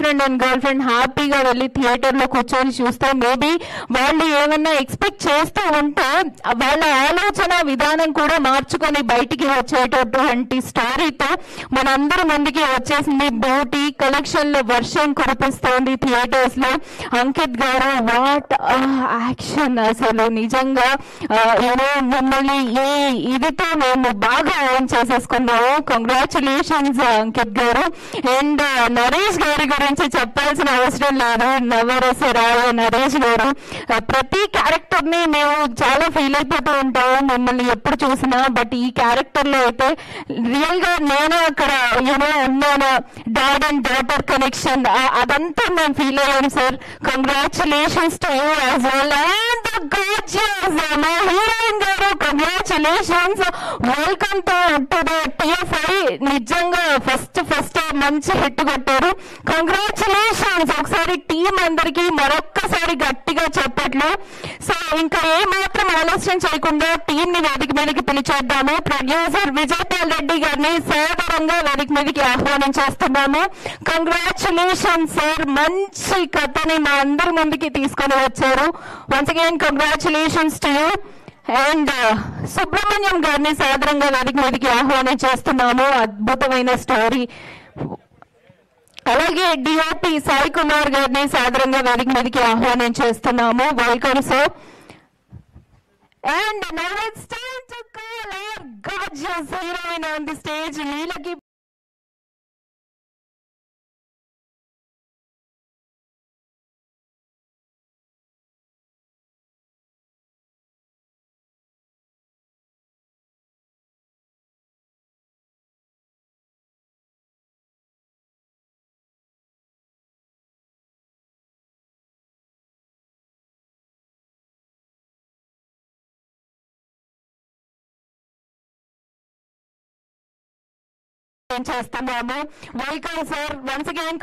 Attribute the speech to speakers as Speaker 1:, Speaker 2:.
Speaker 1: Friend and girl friend హ్యాపీగా వెళ్ళి థియేటర్లో కూర్చొని చూస్తే మేబీ వాళ్ళు ఏమన్నా ఎక్స్పెక్ట్ చేస్తూ ఉంటే వాళ్ళ ఆలోచన విధానం కూడా మార్చుకొని బయటికి వచ్చేటటువంటి స్టోరీతో మనందరి ముందుకి వచ్చేసింది బ్యూటీ. కలెక్షన్ లో వర్షం కురిపిస్తోంది థియేటర్స్ లో. అంకిత్ గారు వాట్ యాక్షన్, అసలు నిజంగా మిమ్మల్ని ఇదితో మేము బాగా ఓన్ చేసేసుకున్నాము. కంగ్రాచులేషన్స్ అంకిత్ గారు. అండ్ నరేష్ గారి గురించి చెప్పాల్సిన అవసరం లేదు. నవరసరాయ నరేష్ గారు ప్రతి క్యారెక్టర్ ని మేము చాలా ఫీల్ అయిపోతూ ఉంటాము మిమ్మల్ని ఎప్పుడు చూసినా. బట్ ఈ క్యారెక్టర్ లో అయితే రియల్ గా నేను అక్కడ ఉన్నాను. డాడ్ అండ్ డాటర్ కనెక్షన్ అదంతా మేము ఫీల్ అయ్యాం sir. Congratulations to you as well. And మా హీరోయిన్ గారు congratulations. Welcome to the TFI. నిజంగా ఫస్ట్ మంచి హిట్ కొట్టారు. కంగ్రాచులేషన్స్. ఒకసారి టీం అందరికి మరొక్కసారి గట్టిగా చెప్పట్లు. సో ఇంకా ఏ మాత్రం ఆలస్యం చేయకుండా టీం ని వేదిక మీదకి పిలిచేద్దాము. ప్రొడ్యూసర్ విజయపాల్ రెడ్డి గారిని సాధారణంగా వేదిక మీదకి ఆహ్వానించేస్తున్నాము. Congratulations sir. మంచి కథని మా అందరి ముందుకి తీసుకొని వచ్చారు. Once again congratulations to you. And Subrahmanyam గారిని సాధారణంగా వేదిక మీదకి ఆహ్వానించేస్తున్నాము. అద్భుతమైన స్టోరీ. అలాగే DOP సాయి కుమార్ గారిని సాధారణంగా వేదిక మీదకి ఆహ్వానించేస్తున్నాము. Welcome sir. And now it's time to call our gorgeous heroine on the stage, Neelaki. చేస్తున్నాము. Welcome sir. Once again